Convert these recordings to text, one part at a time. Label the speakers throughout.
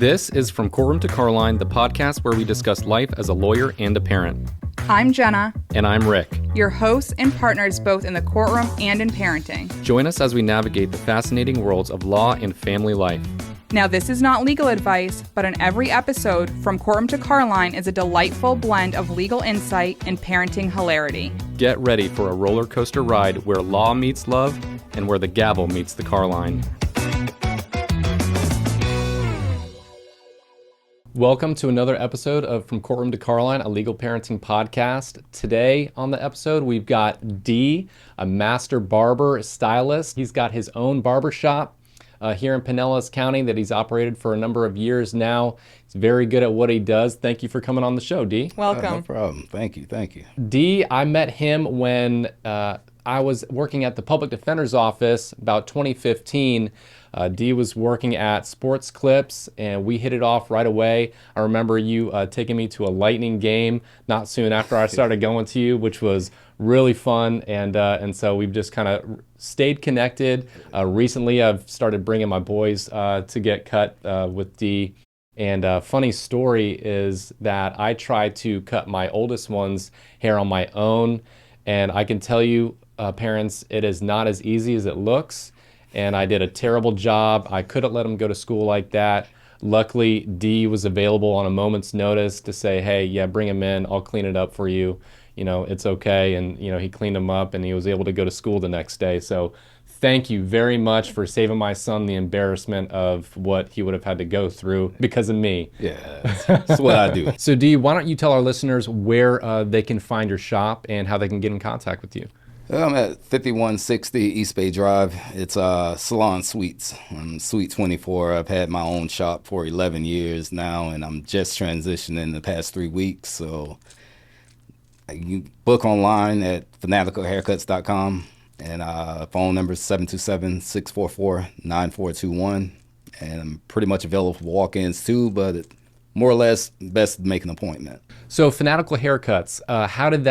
Speaker 1: This is From Courtroom to Carline, the podcast where we discuss life as a lawyer and a parent.
Speaker 2: I'm Jenna.
Speaker 1: And I'm Rick.
Speaker 2: Your hosts and partners both in the courtroom and in parenting.
Speaker 1: Join us as we navigate the fascinating worlds of law and family life.
Speaker 2: Now, this is not legal advice, but in every episode, From Courtroom to Carline is a delightful blend of legal insight and parenting hilarity.
Speaker 1: Get ready for a roller coaster ride where law meets love and where the gavel meets the Carline. Welcome to another episode of From Courtroom to Carline, a legal parenting podcast. Today on the episode, we've got D, a master barber stylist. He's got his own barbershop here in Pinellas County that he's operated for a number of years now. He's very good at what he does. Thank you for coming on the show, D.
Speaker 2: Welcome.
Speaker 3: No problem. Thank you.
Speaker 1: D, I met him when I was working at the public defender's office about 2015. D was working at Sports Clips, and we hit it off right away. I remember you taking me to a Lightning game not soon after I started going to you, which was really fun, and so we've just kind of stayed connected. Recently, I've started bringing my boys to get cut with D. And a funny story is that I tried to cut my oldest one's hair on my own, and I can tell you, parents, it is not as easy as it looks. And I did a terrible job. I couldn't let him go to school like that. Luckily, D was available on a moment's notice to say, hey, yeah, bring him in. I'll clean it up for you. You know, it's okay. And, you know, he cleaned him up and he was able to go to school the next day. So thank you very much for saving my son the embarrassment of what he would have had to go through because of me.
Speaker 3: Yeah, that's what I do.
Speaker 1: So D, why don't you tell our listeners where they can find your shop and how they can get in contact with you?
Speaker 3: I'm at 5160 East Bay Drive. It's Salon Suites. I'm Suite 24. I've had my own shop for 11 years now, and I'm just transitioning the past 3 weeks. So you book online at fanaticalhaircuts.com, and phone number is 727-644-9421. And I'm pretty much available for walk-ins too, but more or less best to make an appointment.
Speaker 1: So Fanatical Haircuts, how did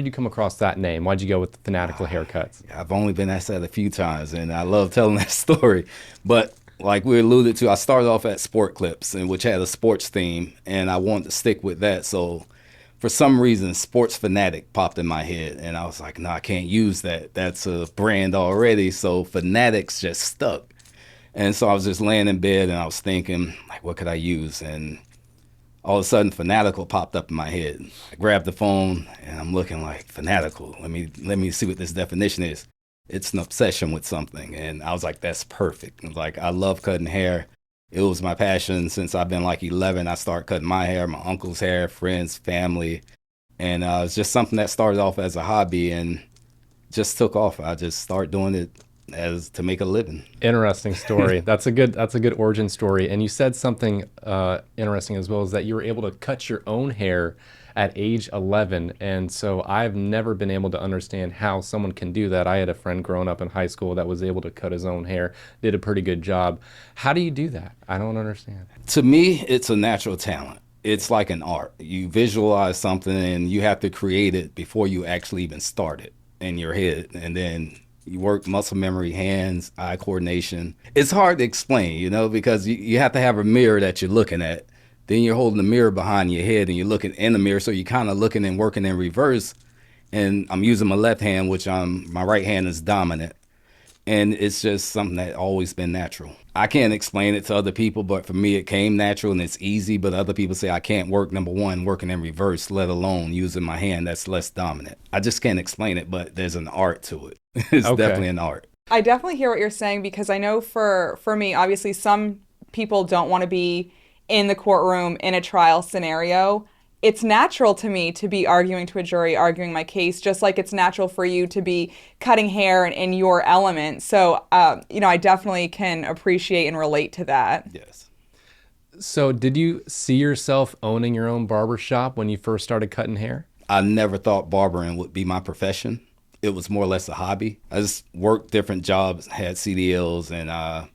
Speaker 1: you come across that name? Why'd you go with Fanatical Haircuts?
Speaker 3: I've only been asked that a few times, and I love telling that story. But like we alluded to, I started off at Sport Clips, which had a sports theme, and I wanted to stick with that. So for some reason, Sports Fanatic popped in my head, and I was like, no, I can't use that. That's a brand already. So Fanatics just stuck. And so I was just laying in bed, and I was thinking, like, what could I use? And all of a sudden, Fanatical popped up in my head. I grabbed the phone, and I'm looking like, Fanatical, let me see what this definition is. It's an obsession with something. And I was like, that's perfect. Like, I love cutting hair. It was my passion since I've been like 11. I started cutting my hair, my uncle's hair, friends, family. And it's just something that started off as a hobby and just took off. I just started doing it as to make a living.
Speaker 1: Interesting story. That's a good origin story. And you said something interesting as well, is that you were able to cut your own hair at age 11. And so I've never been able to understand how someone can do that. I had a friend growing up in high school that was able to cut his own hair, did a pretty good job. How do you do that? I don't understand.
Speaker 3: To me, it's a natural talent. It's like an art. You visualize something and you have to create it before you actually even start it in your head. And then you work muscle memory, hands, eye coordination. It's hard to explain, because you have to have a mirror that you're looking at. Then you're holding the mirror behind your head and you're looking in the mirror. So you're kind of looking and working in reverse. And I'm using my left hand, which my right hand is dominant. And it's just something that always been natural. I can't explain it to other people, but for me, it came natural and it's easy. But other people say I can't work, number one, working in reverse, let alone using my hand that's less dominant. I just can't explain it, but there's an art to it. It's definitely an art.
Speaker 2: I definitely hear what you're saying, because I know for me, obviously, some people don't want to be in the courtroom in a trial scenario. It's natural to me to be arguing to a jury, arguing my case, just like it's natural for you to be cutting hair in your element. So, I definitely can appreciate and relate to that.
Speaker 3: Yes.
Speaker 1: So did you see yourself owning your own barbershop when you first started cutting hair?
Speaker 3: I never thought barbering would be my profession. It was more or less a hobby. I just worked different jobs, had CDLs, and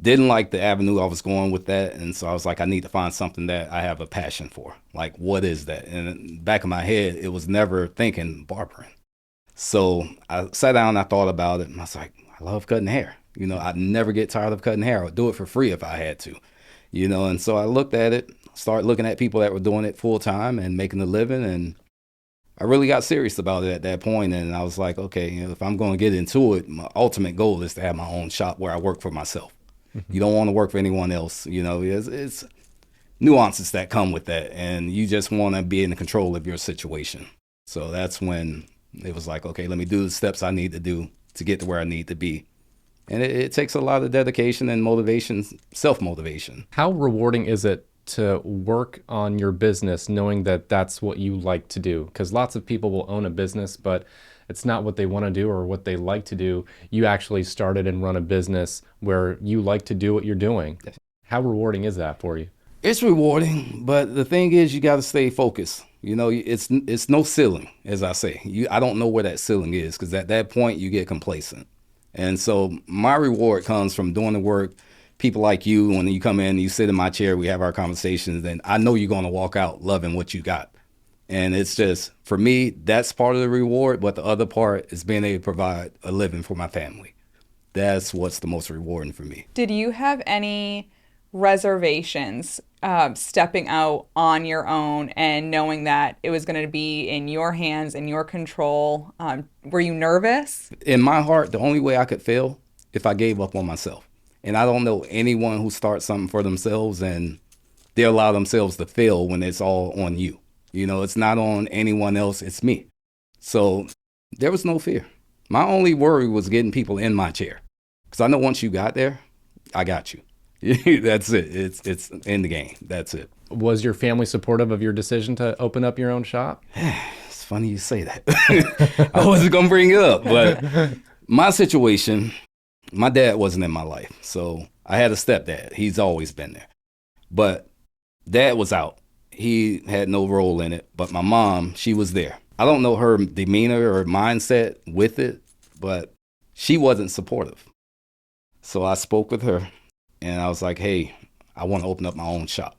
Speaker 3: didn't like the avenue I was going with that. And so I was like, I need to find something that I have a passion for. Like, what is that? And in the back of my head, it was never thinking barbering. So I sat down and I thought about it. And I was like, I love cutting hair. I'd never get tired of cutting hair. I would do it for free if I had to. And so I looked at it, started looking at people that were doing it full time and making a living, and I really got serious about it at that point. And I was like, okay, if I'm going to get into it, my ultimate goal is to have my own shop where I work for myself. You don't want to work for anyone else. It's nuances that come with that, and you just want to be in control of your situation. So that's when it was like, okay, let me do the steps I need to do to get to where I need to be. And it takes a lot of dedication and motivation, self-motivation.
Speaker 1: How rewarding is it to work on your business knowing that that's what you like to do? Because lots of people will own a business, but it's not what they want to do or what they like to do. You actually started and run a business where you like to do what you're doing. How rewarding is that for you?
Speaker 3: It's rewarding, but the thing is, you got to stay focused. It's no ceiling, as I say. I don't know where that ceiling is, because at that point you get complacent. And so my reward comes from doing the work. People like you, when you come in, you sit in my chair, we have our conversations, and I know you're going to walk out loving what you got. And it's just, for me, that's part of the reward, but the other part is being able to provide a living for my family. That's what's the most rewarding for me.
Speaker 2: Did you have any reservations stepping out on your own and knowing that it was going to be in your hands, in your control? Were you nervous?
Speaker 3: In my heart, the only way I could fail if I gave up on myself. And I don't know anyone who starts something for themselves and they allow themselves to fail when it's all on you. It's not on anyone else, it's me. So there was no fear. My only worry was getting people in my chair. Because I know once you got there, I got you. That's it. It's in the game. That's it.
Speaker 1: Was your family supportive of your decision to open up your own shop?
Speaker 3: It's funny you say that. I wasn't going to bring it up, but my situation, my dad wasn't in my life. So I had a stepdad. He's always been there. But dad was out. He had no role in it. But my mom, she was there. I don't know her demeanor or mindset with it, but she wasn't supportive. So I spoke with her. And I was like, hey, I want to open up my own shop.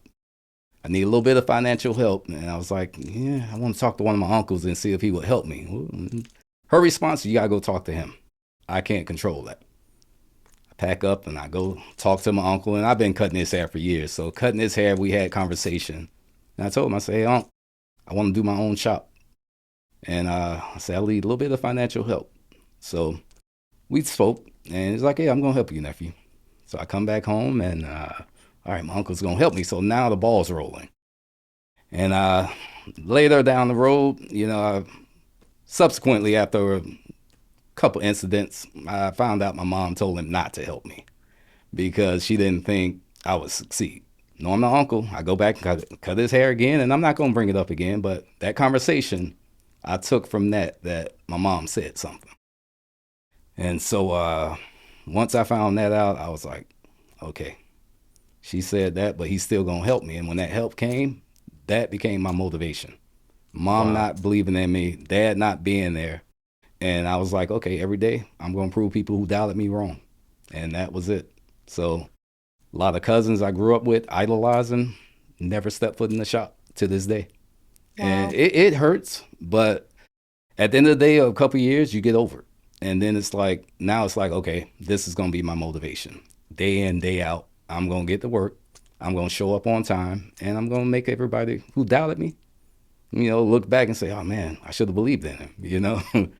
Speaker 3: I need a little bit of financial help. And I was like, yeah, I want to talk to one of my uncles and see if he would help me. Her response, you got to go talk to him. I can't control that. I pack up and I go talk to my uncle. And I've been cutting his hair for years. So cutting his hair, we had conversation. And I told him, I said, hey, Unc, I want to do my own shop. And I said, I need a little bit of financial help. So we spoke. And he's like, hey, I'm going to help you, nephew. So I come back home and, all right, my uncle's going to help me. So now the ball's rolling. And later down the road, subsequently after a couple incidents, I found out my mom told him not to help me because she didn't think I would succeed. No, I'm my uncle. I go back and cut his hair again, and I'm not going to bring it up again. But that conversation, I took from that my mom said something. And so once I found that out, I was like, okay, she said that, but he's still going to help me. And when that help came, that became my motivation. Mom not believing in me, dad not being there. And I was like, okay, every day I'm going to prove people who doubted me wrong. And that was it. So a lot of cousins I grew up with, idolizing, never stepped foot in the shop to this day. Wow. And it hurts, but at the end of the day, a couple of years, you get over it. And then now it's like, okay, this is going to be my motivation. Day in, day out, I'm going to get to work. I'm going to show up on time, and I'm going to make everybody who doubted me, look back and say, oh man, I should have believed in him,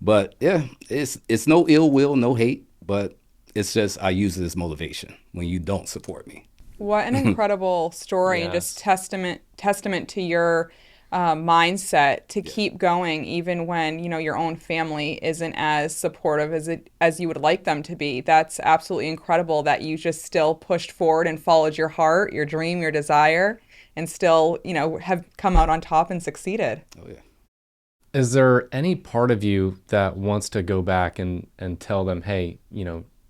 Speaker 3: But yeah, it's no ill will, no hate, but it's just, I use it as motivation when you don't support me.
Speaker 2: What an incredible story. Yes. And just testament to your mindset to keep going even when your own family isn't as supportive as you would like them to be. That's absolutely incredible that you just still pushed forward and followed your heart, your dream, your desire, and still have come out on top and succeeded.
Speaker 3: Oh yeah.
Speaker 1: Is there any part of you that wants to go back and tell them, hey,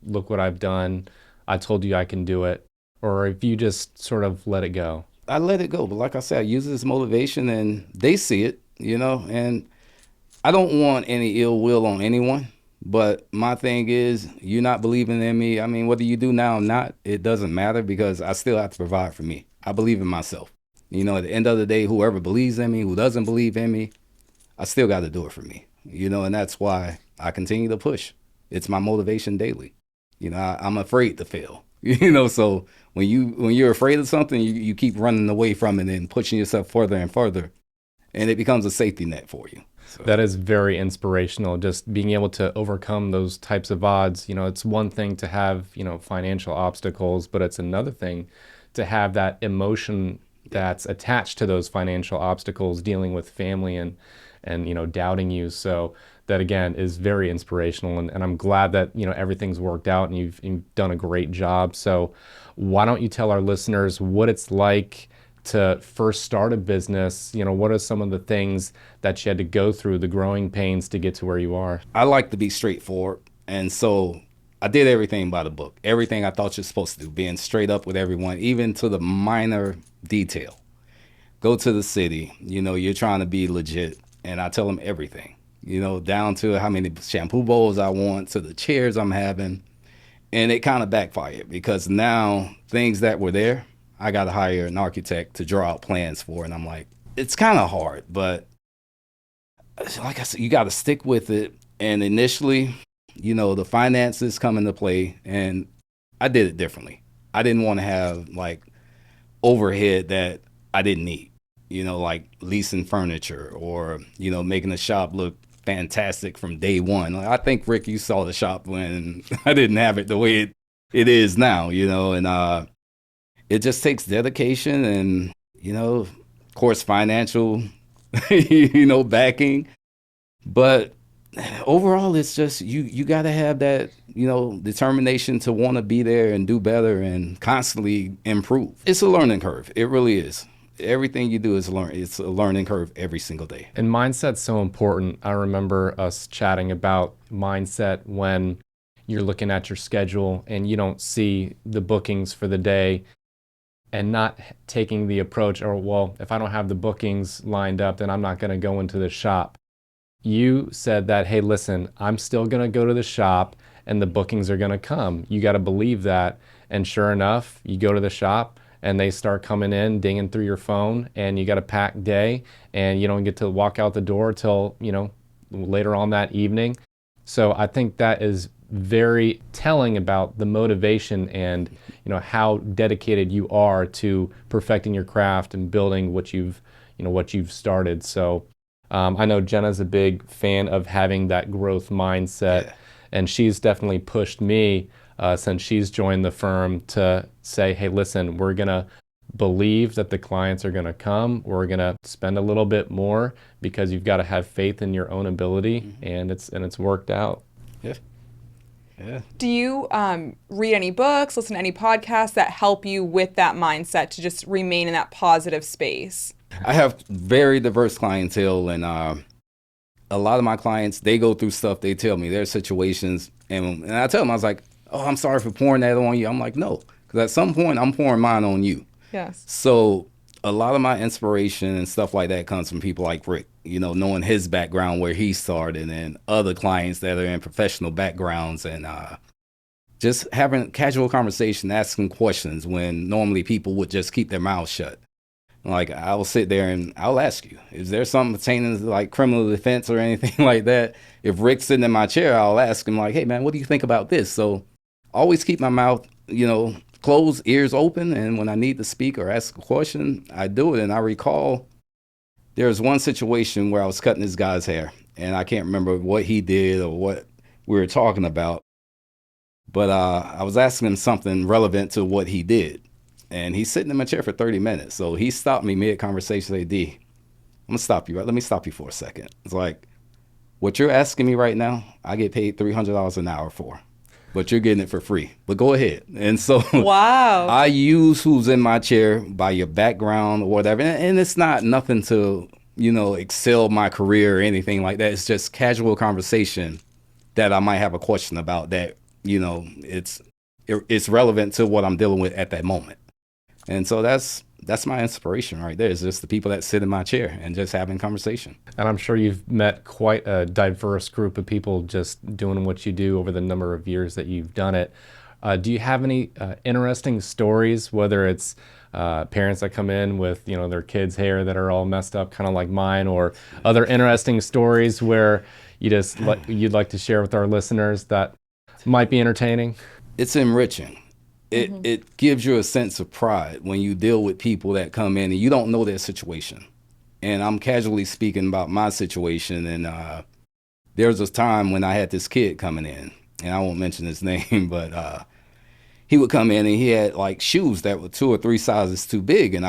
Speaker 1: look what I've done, I told you I can do it, or if you just sort of let it go?
Speaker 3: I let it go. But like I said, I use it as motivation and they see it, and I don't want any ill will on anyone. But my thing is, you're not believing in me. I mean, whether you do now or not, it doesn't matter because I still have to provide for me. I believe in myself. At the end of the day, whoever believes in me, who doesn't believe in me, I still got to do it for me, and that's why I continue to push. It's my motivation daily. I'm afraid to fail. So when you're afraid of something, you keep running away from it and pushing yourself further and further, and it becomes a safety net for you. So
Speaker 1: That is very inspirational. Just being able to overcome those types of odds. It's one thing to have, financial obstacles, but it's another thing to have that emotion that's attached to those financial obstacles, dealing with family and doubting you. So that again is very inspirational, and I'm glad that everything's worked out and you've done a great job. So why don't you tell our listeners what it's like to first start a business? What are some of the things that you had to go through, the growing pains to get to where you are?
Speaker 3: I like to be straightforward, and so I did everything by the book. Everything I thought you're supposed to do, being straight up with everyone, even to the minor detail. Go to the city, you're trying to be legit, and I tell them everything, down to how many shampoo bowls I want, to the chairs I'm having. And it kind of backfired because now things that were there, I got to hire an architect to draw out plans for. And I'm like, it's kind of hard, but like I said, you got to stick with it. And initially, the finances come into play, and I did it differently. I didn't want to have like overhead that I didn't need, like leasing furniture or, making the shop look fantastic from day one. Like, I think, Rick, you saw the shop when I didn't have it the way it is now, and it just takes dedication and, of course, financial, backing. But overall, it's just you got to have that, determination to want to be there and do better and constantly improve. It's a learning curve. It really is. Everything you do is learn. It's a learning curve every single day.
Speaker 1: And mindset's so important. I remember us chatting about mindset when you're looking at your schedule and you don't see the bookings for the day, and not taking the approach, or, well, if I don't have the bookings lined up, then I'm not going to go into the shop. You said that, hey, listen, I'm still going to go to the shop and the bookings are going to come. You got to believe that. And sure enough, you go to the shop and they start coming in, dinging through your phone, and you got a packed day, and you don't get to walk out the door till, later on that evening. So I think that is very telling about the motivation and, how dedicated you are to perfecting your craft and building what you've started. So I know Jenna's a big fan of having that growth mindset, and she's definitely pushed me since she's joined the firm to say, hey, listen, we're going to believe that the clients are going to come. We're going to spend a little bit more because you've got to have faith in your own ability, and it's worked out.
Speaker 3: Yeah. Yeah.
Speaker 2: Do you read any books, listen to any podcasts that help you with that mindset to just remain in that positive space?
Speaker 3: I have very diverse clientele, and a lot of my clients, they go through stuff. They tell me their situations, and I tell them, I was like, oh, I'm sorry for pouring that on you. I'm like, no, because at some point I'm pouring mine on you.
Speaker 2: Yes.
Speaker 3: So a lot of my inspiration and stuff like that comes from people like Rick, knowing his background, where he started, and other clients that are in professional backgrounds, and just having casual conversation, asking questions when normally people would just keep their mouths shut. Like, I'll sit there and I'll ask you, is there something pertaining to like criminal defense or anything like that? If Rick's sitting in my chair, I'll ask him like, hey man, what do you think about this? So always keep my mouth, closed, ears open. And when I need to speak or ask a question, I do it. And I recall there was one situation where I was cutting this guy's hair, and I can't remember what he did or what we were talking about. But I was asking him something relevant to what he did. And he's sitting in my chair for 30 minutes. So he stopped me mid-conversation, say, D, I'm going to stop you, right? Let me stop you for a second. It's like, what you're asking me right now, I get paid $300 an hour for, but you're getting it for free. But go ahead. And so
Speaker 2: wow.
Speaker 3: I use who's in my chair by your background or whatever. And it's not nothing to, excel my career or anything like that. It's just casual conversation that I might have a question about that, it's relevant to what I'm dealing with at that moment. And so that's my inspiration right there. It's just the people that sit in my chair and just having conversation.
Speaker 1: And I'm sure you've met quite a diverse group of people just doing what you do over the number of years that you've done it. Do you have any interesting stories, whether it's parents that come in with their kids' hair that are all messed up, kind of like mine, or other interesting stories where you'd like to share with our listeners that might be entertaining?
Speaker 3: It's enriching. it gives you a sense of pride when you deal with people that come in and you don't know their situation. And I'm casually speaking about my situation. And there was a time when I had this kid coming in, and I won't mention his name, but he would come in and he had like shoes that were 2 or 3 sizes too big. And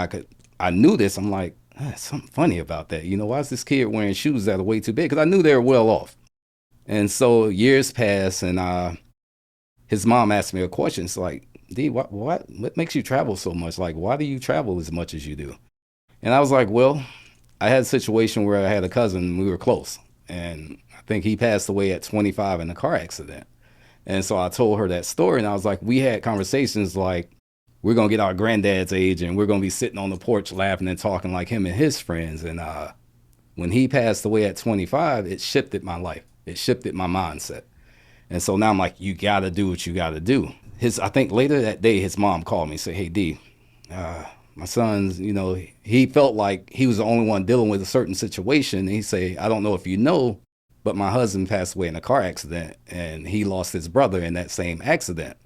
Speaker 3: I knew this. I'm like, something funny about that. You know, why is this kid wearing shoes that are way too big? Because I knew they were well off. And so years passed, and his mom asked me a question. It's like, D, what makes you travel so much? Like, why do you travel as much as you do? And I was like, well, I had a situation where I had a cousin, we were close, and I think he passed away at 25 in a car accident. And so I told her that story, and I was like, we had conversations like, we're going to get our granddad's age, and we're going to be sitting on the porch laughing and talking like him and his friends. And when he passed away at 25, it shifted my life. It shifted my mindset. And so now I'm like, you got to do what you got to do. I think later that day, his mom called me and said, hey, D, my son's, you know, he felt like he was the only one dealing with a certain situation. And he said, I don't know if you know, but my husband passed away in a car accident, and he lost his brother in that same accident.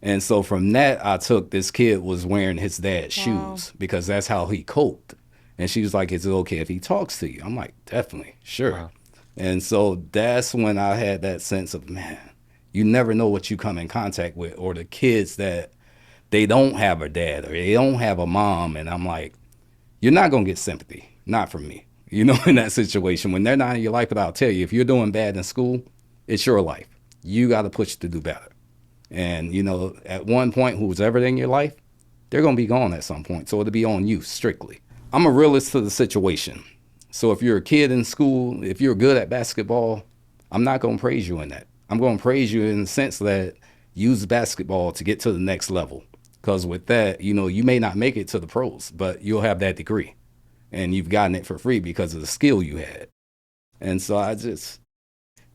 Speaker 3: And so from that, I took this kid was wearing his dad's shoes because that's how he coped. And she was like, is it okay if he talks to you? I'm like, definitely, sure. Wow. And so that's when I had that sense of, man, you never know what you come in contact with, or the kids that they don't have a dad or they don't have a mom. And I'm like, you're not going to get sympathy, not from me, you know, in that situation. When they're not in your life, but I'll tell you, if you're doing bad in school, it's your life. You got to push to do better. And, you know, at one point, who's ever in your life, they're going to be gone at some point. So it'll be on you strictly. I'm a realist to the situation. So if you're a kid in school, if you're good at basketball, I'm not going to praise you in that. I'm going to praise you in the sense that use basketball to get to the next level. Because with that, you know, you may not make it to the pros, but you'll have that degree. And you've gotten it for free because of the skill you had. And so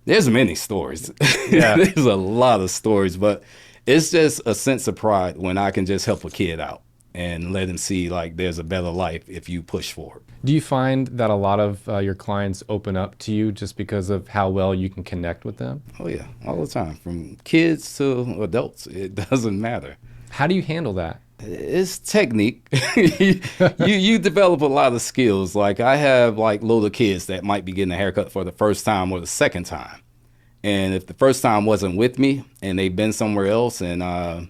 Speaker 3: there's many stories. Yeah. There's a lot of stories, but it's just a sense of pride when I can just help a kid out and let him see like there's a better life if you push forward.
Speaker 1: Do you find that a lot of your clients open up to you just because of how well you can connect with them?
Speaker 3: Oh yeah, all the time, from kids to adults. It doesn't matter.
Speaker 1: How do you handle that?
Speaker 3: It's technique. you develop a lot of skills. Like I have like little kids that might be getting a haircut for the first time or the second time. And if the first time wasn't with me and they've been somewhere else and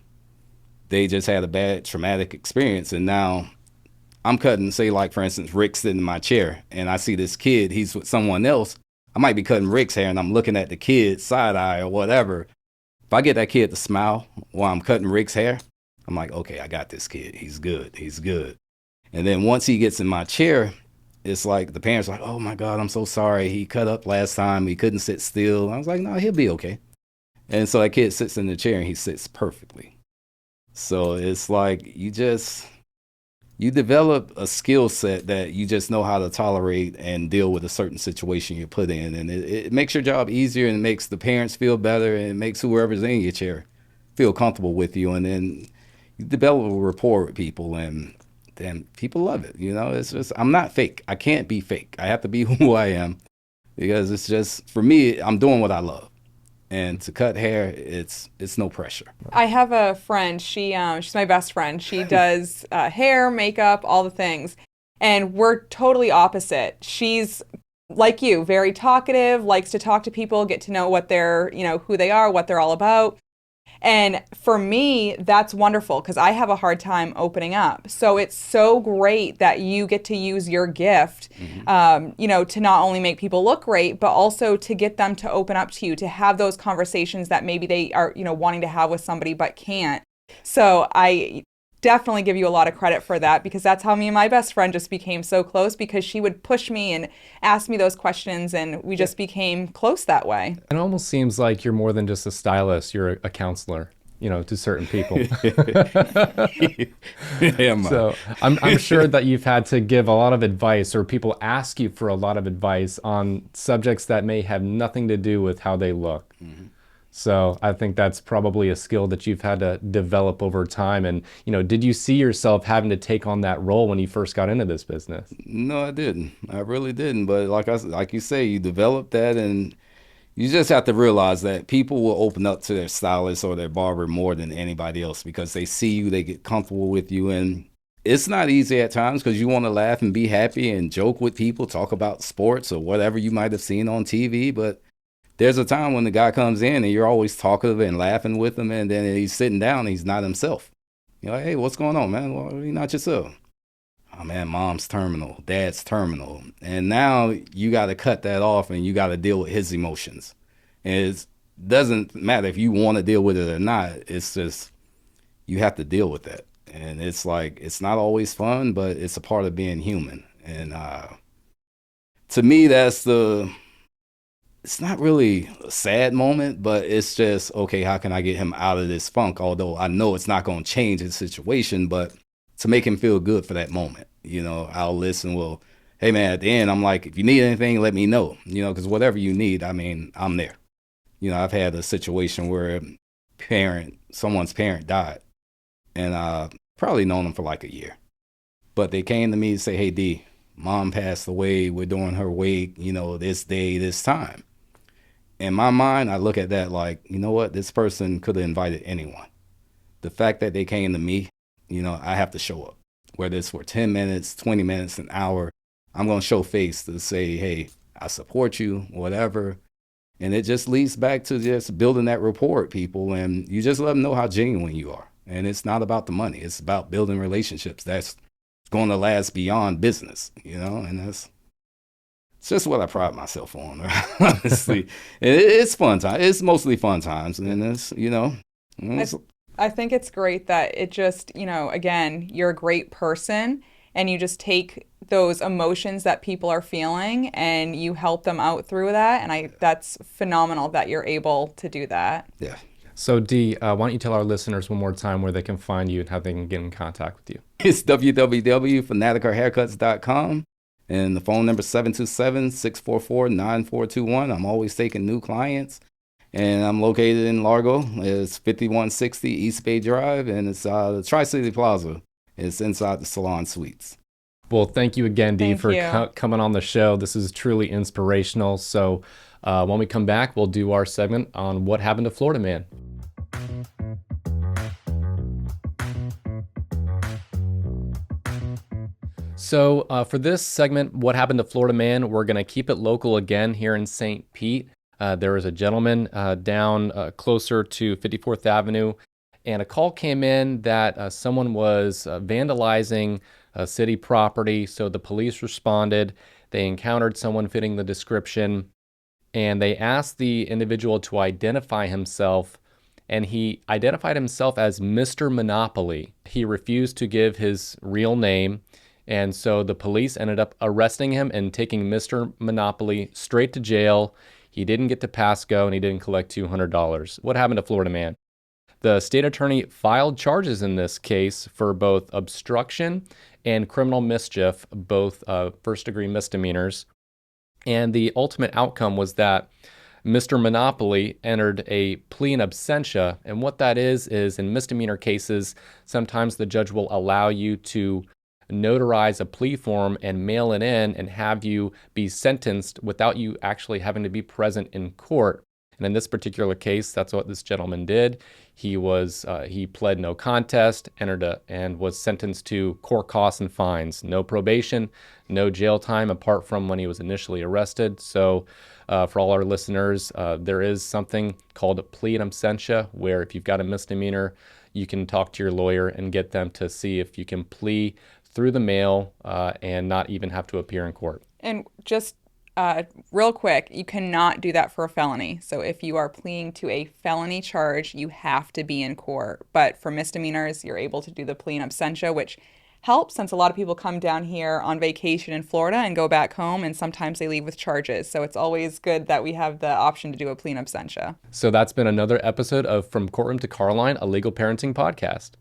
Speaker 3: they just had a bad traumatic experience, and now I'm cutting, say like for instance, Rick's sitting in my chair and I see this kid, he's with someone else. I might be cutting Rick's hair and I'm looking at the kid side eye or whatever. If I get that kid to smile while I'm cutting Rick's hair, I'm like, okay, I got this kid. He's good. He's good. And then once he gets in my chair, it's like the parents are like, oh my God, I'm so sorry. He cut up last time. He couldn't sit still. I was like, no, he'll be okay. And so that kid sits in the chair and he sits perfectly. So it's like you develop a skill set that you just know how to tolerate and deal with a certain situation you're put in. And it makes your job easier, and it makes the parents feel better, and it makes whoever's in your chair feel comfortable with you. And then you develop a rapport with people, and then people love it. You know, it's just, I'm not fake. I can't be fake. I have to be who I am, because it's just, for me, I'm doing what I love. And to cut hair, it's no pressure.
Speaker 2: I have a friend. She's my best friend. She does hair, makeup, all the things. And we're totally opposite. She's like you, very talkative, likes to talk to people, get to know what they're, you know, who they are, what they're all about. And for me, that's wonderful because I have a hard time opening up. So it's so great that you get to use your gift, you know, to not only make people look great, but also to get them to open up to you, to have those conversations that maybe they are, you know, wanting to have with somebody but can't. So I definitely give you a lot of credit for that, because that's how me and my best friend just became so close, because she would push me and ask me those questions, and we just became close that way.
Speaker 1: It almost seems like you're more than just a stylist, you're a counselor, you know, to certain people. So I'm sure that you've had to give a lot of advice, or people ask you for a lot of advice on subjects that may have nothing to do with how they look. So I think that's probably a skill that you've had to develop over time. And, you know, did you see yourself having to take on that role when you first got into this business?
Speaker 3: No, I didn't. I really didn't. But like you say, you develop that, and You just have to realize that people will open up to their stylist or their barber more than anybody else because they see you, they get comfortable with you. And it's not easy at times because you want to laugh and be happy and joke with people, talk about sports or whatever you might have seen on TV. But there's a time when the guy comes in and you're always talkative and laughing with him. And then he's sitting down, he's not himself. You're like, hey, what's going on, man? Well, you're not yourself. Oh man, mom's terminal, dad's terminal. And now you got to cut that off and you got to deal with his emotions. And it doesn't matter if you want to deal with it or not. It's just, you have to deal with that. And it's like, it's not always fun, but it's a part of being human. And to me, it's not really a sad moment, but it's just, okay, how can I get him out of this funk? Although I know it's not going to change his situation, but to make him feel good for that moment, I'll listen. Well, hey man, at the end, I'm like, if you need anything, let me know, because whatever you need, I mean, I'm there. I've had a situation where someone's parent died, and probably known them for like a year. But they came to me and say, hey, D, mom passed away. We're doing her wake, this day, this time. In my mind, I look at that like, you know what? This person could have invited anyone. The fact that they came to me, I have to show up. Whether it's for 10 minutes, 20 minutes, an hour, I'm going to show face to say, hey, I support you, whatever. And it just leads back to just building that rapport with people. And you just let them know how genuine you are. And it's not about the money. It's about building relationships that's going to last beyond business, and it's just what I pride myself on, honestly. It's fun time. It's mostly fun times. And
Speaker 2: I think it's great that it just, again, you're a great person and you just take those emotions that people are feeling and you help them out through that. And that's phenomenal that you're able to do that.
Speaker 3: Yeah.
Speaker 1: So Dee, why don't you tell our listeners one more time where they can find you and how they can get in contact with you?
Speaker 3: It's www.fanaticarhaircuts.com. And the phone number is 727-644-9421. I'm always taking new clients. And I'm located in Largo. It's 5160 East Bay Drive. And it's the Tri-City Plaza. It's inside the Salon Suites.
Speaker 1: Well, thank you again, Dee,
Speaker 2: Thank
Speaker 1: for
Speaker 2: you.
Speaker 1: coming on the show. This is truly inspirational. So when we come back, we'll do our segment on what happened to Florida Man. So for this segment, what happened to Florida Man, we're going to keep it local again here in St. Pete. There was a gentleman down closer to 54th Avenue, and a call came in that someone was vandalizing city property. So the police responded. They encountered someone fitting the description, and they asked the individual to identify himself, and he identified himself as Mr. Monopoly. He refused to give his real name, and so the police ended up arresting him and taking Mr. Monopoly straight to jail. He didn't get to pass go, and he didn't collect $200. What happened to Florida Man? The state attorney filed charges in this case for both obstruction and criminal mischief, both first-degree misdemeanors. And the ultimate outcome was that Mr. Monopoly entered a plea in absentia. And what that is in misdemeanor cases, sometimes the judge will allow you to notarize a plea form and mail it in and have you be sentenced without you actually having to be present in court. And in this particular case, that's what this gentleman did. He pled no contest, and was sentenced to court costs and fines. No probation, no jail time apart from when he was initially arrested. So for all our listeners, there is something called a plea in absentia, where if you've got a misdemeanor, you can talk to your lawyer and get them to see if you can plea through the mail and not even have to appear in court.
Speaker 2: And just real quick, you cannot do that for a felony. So if you are pleading to a felony charge, you have to be in court. But for misdemeanors, you're able to do the plea in absentia, which helps since a lot of people come down here on vacation in Florida and go back home, and sometimes they leave with charges. So it's always good that we have the option to do a plea in absentia.
Speaker 1: So that's been another episode of From Courtroom to Carline, a legal parenting podcast.